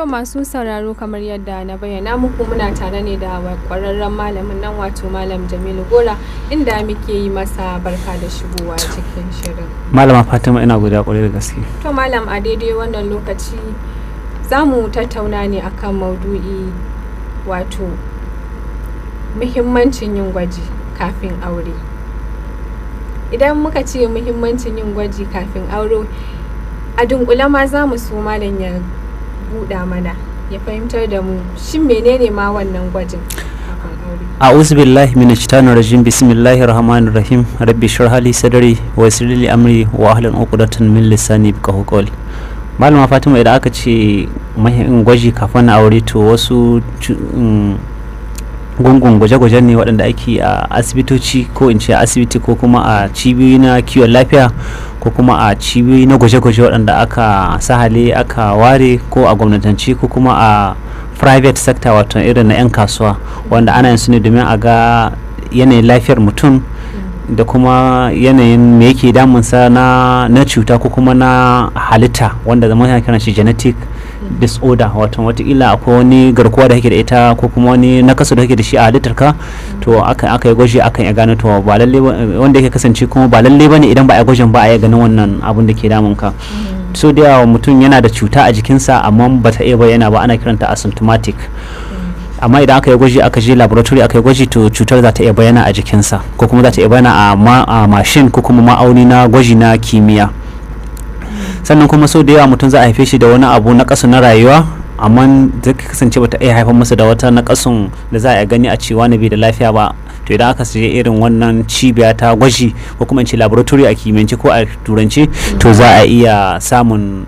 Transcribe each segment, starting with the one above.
To masu sauraro kamar yadda na bayyana muku muna tare ne da kwararren malamin nan wato Malam Jamilu Gora inda muke yi masa barka da shigowa cikin shirin. Malama Fatima ina godiya kwarai da gaske. To malam a daidai wannan lokaci za mu tattauna ne akan maudu'i wato muhimmancin yin gwaji kafin aure. Idan muka ce muhimmancin yin gwaji kafin aure a dunkule ma za mu so malam ya buɗa mana ya fahimtar da mu shin menene ma wannan gwajin kafin aure. A'udhu billahi minash shaitanir rajim. Bismillahir rahmanir rahim. Rabbi shrah li sadri wa yassir li amri wa ahlul 'uqdatan min lisani yafqahu qawli. Malama Fatima, idan aka ce gwaji kafin aure to wasu gungun gwaje-gwaje ne waɗanda ake a asibitoci ko in ce asibiti ko kuma a cibiyoyi na kiwon lafiya ko kuma a cibiyoyi na gwaje-gwaje waɗanda aka sahale aka ware ko a gwamnatanci ko kuma a private sector wato irin na 'yan kasuwa wanda ana yin su ne domin a ga yanayin lafiyar mutum da kuma yanayin me yake damunsa na cuta ko kuma na halitta wanda zama yana kiran shi genetic disorder wato watakila akwai wani garkuwa da kake da ita ko kuma wani nakasu da kake da shi a halittar ka to aka yi gwaji akan ya gano to ba lalle wanda yake kasance kuma ba lalle bane idan ba a gwajin ba a ganin wannan abun da ke damun ka. So da yawa mutum yana da cuta a jikinsa amma ba ta iya bayyana ba, ana kiranta asymptomatic. Amma idan aka yi gwaji aka je laboratory aka yi gwaji to cutar za ta iya bayyana a jikinsa ko kuma za ta iya bayyana a mashin ko kuma ma'auni na gwaji na kimiyya. Sannan kuma sau da yawa mutum za a haife shi da wani abu na ƙasa na rayuwa amma zai kasance bata iya haifar masa da wata na ƙasun da za a gani a cewa na bai da lafiya ba. To idan aka je irin wannan cibiya ta gwaji ko kuma in ce laboratory a kimiyyance ko a turanci to za a iya samun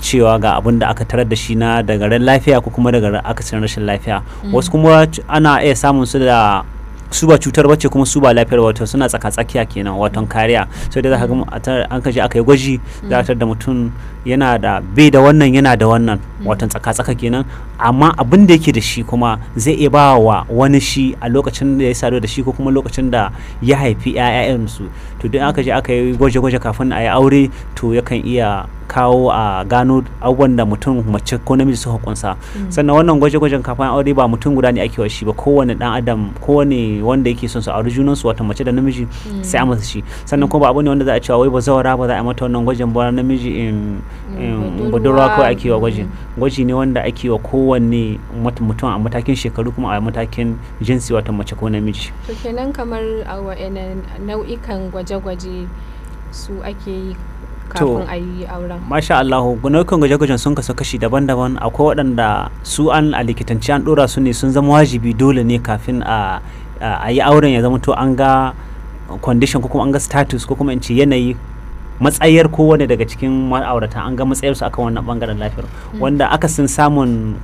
cewa ga abin da aka tarar da shi na daga ran lafiya ko kuma daga akasin rashin lafiya. Wasu kuma ana iya samun su da su ba cutar wacce kuma su ba lafiyar wato suna tsaka-tsakiya kenan waton kariya. So da za ka ga an kaje aka yi gwaji za ka da mutum yana da bai da wannan yana da wannan waton tsaka-tsaka kenan amma abin da yake da shi kuma zai iya ba wa wani shi a lokacin da ya sadu da shi ko kuma lokacin da ya haifi 'ya'yansu. To duk aka je aka yi gwaje-gwaje kafin a yi aure to yakan iya kawo a gano abubuwan da mutum mace ko namiji su hukunsa. Sannan wannan gwaje-gwajen kafin aure ba mutum guda ne ake wa shi ba, kowane dan adam kowane wanda yake son su aure junansu wata mace da namiji sai a masa shi. Sannan kuma ba abu ne wanda za a cewa wai ba zawara ba za a mata wannan gwajin ba namiji in budurwa kawai ake wa gwaji ne wanda ake wa kowanne mutum a matakin shekaru kuma a matakin jinsi wata mace ko namiji. To kenan kamar a wa'annan nau'ikan gwaje-gwaje su ake yi kafin a yi auren. Masha Allah, nau'ikan gwaje-gwajen sun kasu kashi daban-daban. Akwai waɗanda su an a likitanci an ɗora su ne sun zama wajibi dole ne kafin a yi auren ya zama to an ga condition ko kuma an ga status ko kuma in ce yanayi matsayar kowane daga cikin ma'aurata an ga matsayarsu akan wannan bangaren lafiyar wanda aka sun samun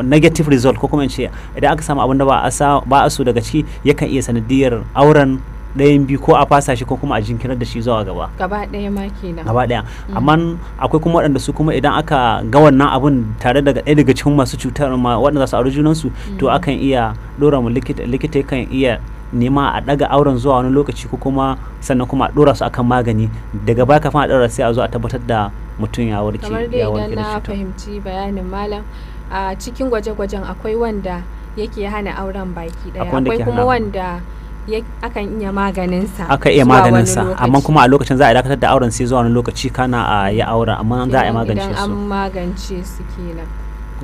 negative result ko kuma in ce idan aka samu abin da ba a so daga ciki yakan iya sanadiyar auren ɗayan biyu ko a fasa shi ko kuma a jinkirar da shi zuwa gaba ɗaya ma kenan gaba ɗaya. Amma akwai kuma waɗanda su kuma idan aka ga wannan abun tare da ɗaya daga cikin masu cutar waɗanda za su auri junansu to akan iya ɗora mu likita kan iya nema a ɗaga auren zuwa wani lokaci ko kuma sannan kuma a ɗora su akan magani daga baya kafin a ɗora sai a zo a tabbatar da mutum ya warke kamar dai idan na fahimci bayanin malam a cikin gwaje-gwajen akwai wanda yake hana auren baki ɗaya akwai kuma wanda akan iya maganinsa amma kuma a lokacin za a dakatar da auren sai zuwa wani lokaci kana a yi auren amma za a yi magance su idan an magance su kenan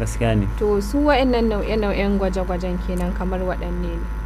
gaskiya ne. To su wa'annan nau'e-nau'en gwaje-gwajen kenan kamar waɗanne ne?